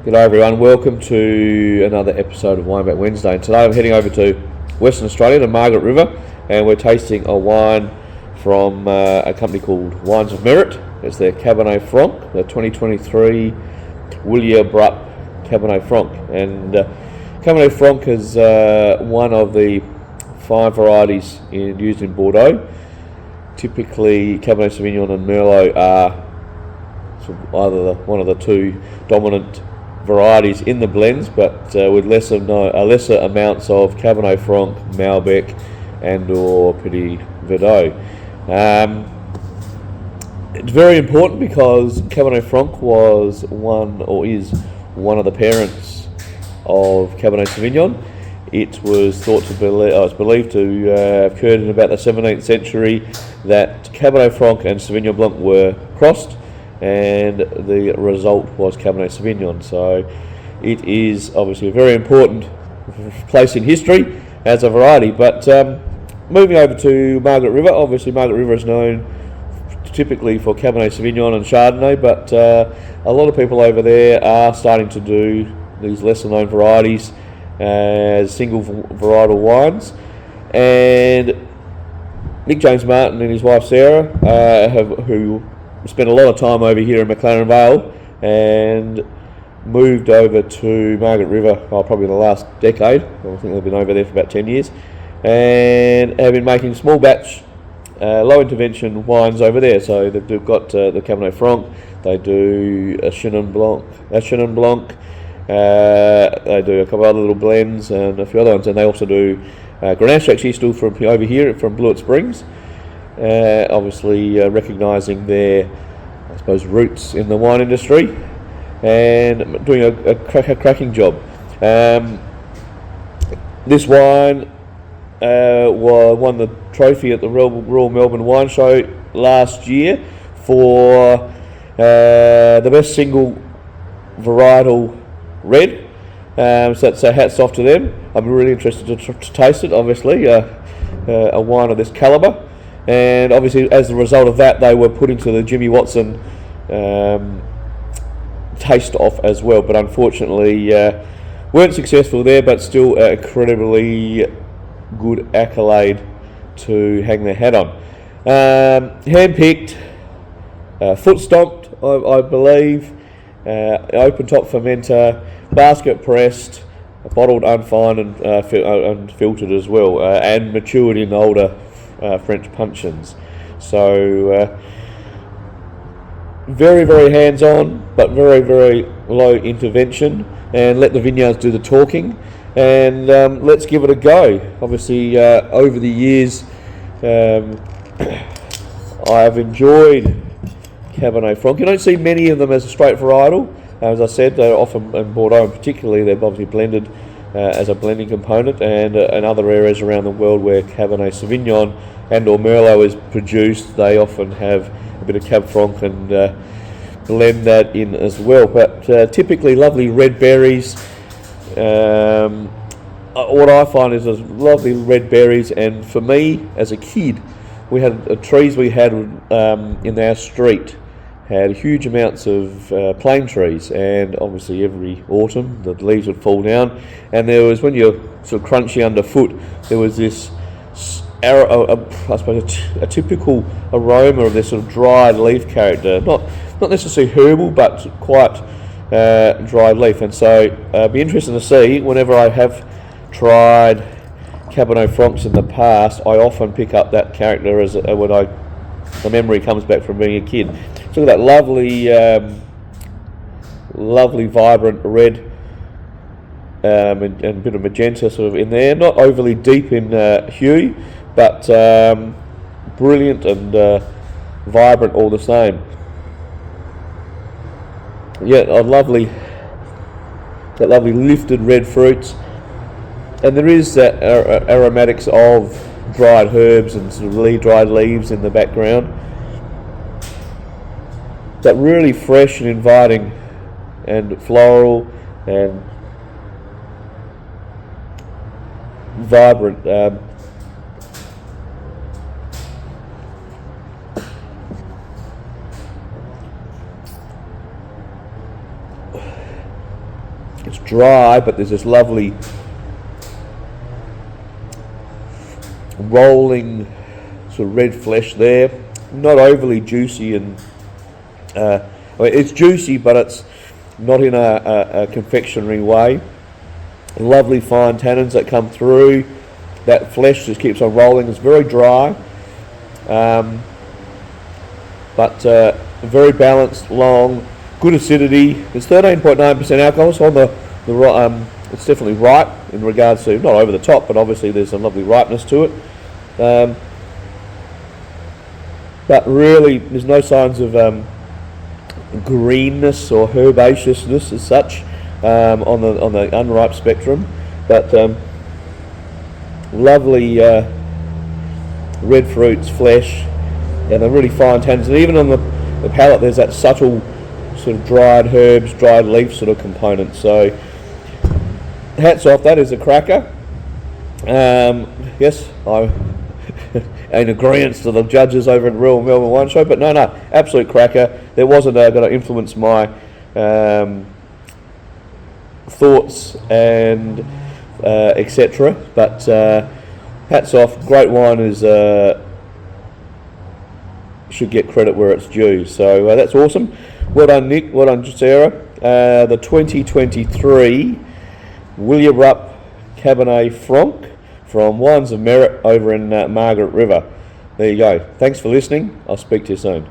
G'day everyone, welcome to another episode of Wine Back Wednesday. And today I'm heading over to Western Australia, to Margaret River, and we're tasting a wine from a company called Wines of Merritt. It's their Cabernet franc, the 2023 Wilyabrup Cabernet franc. And Cabernet franc is one of the 5 varieties used in Bordeaux. Typically Cabernet Sauvignon and Merlot are sort of either one of the 2 dominant varieties in the blends, but with lesser amounts of Cabernet Franc, Malbec and or Petit Verdot. It's very important because Cabernet Franc was is one of the parents of Cabernet Sauvignon. It was it's believed to have occurred in about the 17th century that Cabernet Franc and Sauvignon Blanc were crossed, and the result was Cabernet Sauvignon. So it is obviously a very important place in history as a variety. But moving over to Margaret River, obviously Margaret River is known typically for Cabernet Sauvignon and Chardonnay, but a lot of people over there are starting to do these lesser known varieties as single varietal wines. And Nick James Martin and his wife Sarah, who spent a lot of time over here in McLaren Vale and moved over to Margaret River probably in the last decade. I think they've been over there for about 10 years and have been making small batch low intervention wines over there. So they've got the Cabernet Franc, they do a Chenin Blanc, they do a couple other little blends and a few other ones, and they also do Grenache, actually still from over here from Blewett Springs. Obviously recognising their, I suppose, roots in the wine industry and doing a cracking job. This wine won the trophy at the Royal Melbourne Wine Show last year for the best single varietal red. So hats off to them. I'm really interested to taste it, obviously, a wine of this calibre. And obviously, as a result of that, they were put into the Jimmy Watson taste off as well. But unfortunately, weren't successful there. But still, an incredibly good accolade to hang their hat on. Hand-picked, foot stomped, I believe. Open top fermenter, basket pressed, bottled unfined and filtered as well, and matured in older French puncheons. So very, very hands-on, but very, very low intervention, and let the vineyards do the talking. And let's give it a go. Obviously, over the years, I've enjoyed Cabernet Franc. You don't see many of them as a straight varietal. As I said, they're often, in Bordeaux in particular, they're obviously blended as a blending component, and in other areas around the world where Cabernet Sauvignon and or Merlot is produced, they often have a bit of Cab Franc and blend that in as well. But typically lovely red berries. What I find is lovely red berries, and for me as a kid, we had trees we had in our street had huge amounts of plane trees, and obviously every autumn the leaves would fall down, and there was, when you're sort of crunchy underfoot, there was this I suppose a typical aroma of this sort of dried leaf character, not necessarily herbal, but quite dried leaf. And so it'd be interesting to see, whenever I have tried Cabernet Francs in the past, I often pick up that character as when the memory comes back from being a kid. So look at that lovely vibrant red and a bit of magenta sort of in there, not overly deep in hue, but brilliant and vibrant all the same. Yeah, that lovely lifted red fruits, and there is that aromatics of dried herbs and sort of dried leaves in the background. That really fresh and inviting and floral and vibrant. It's dry, but there's this lovely rolling sort of red flesh there. Not overly juicy, and it's juicy, but it's not in a confectionery way. Lovely fine tannins that come through. That flesh just keeps on rolling. It's very dry, but very balanced, long, good acidity. It's 13.9% alcohol, so on it's definitely ripe in regards to, not over the top, but obviously there's some lovely ripeness to it. But really, there's no signs of greenness or herbaceousness as such on the unripe spectrum. But lovely red fruits, flesh, and a really fine tannins. And even on the palate, there's that subtle sort of dried herbs, dried leaf sort of component. So hats off, that is a cracker. Yes, I'm in agreement to the judges over at Real Melbourne Wine Show, but no, absolute cracker. There wasn't going to influence my thoughts and etc. But hats off, great wine is should get credit where it's due. So that's awesome. Well done, Nick. Well done, Sarah. The 2023 Wilyabrup Cabernet Franc from Wines of Merritt over in Margaret River. There you go. Thanks for listening. I'll speak to you soon.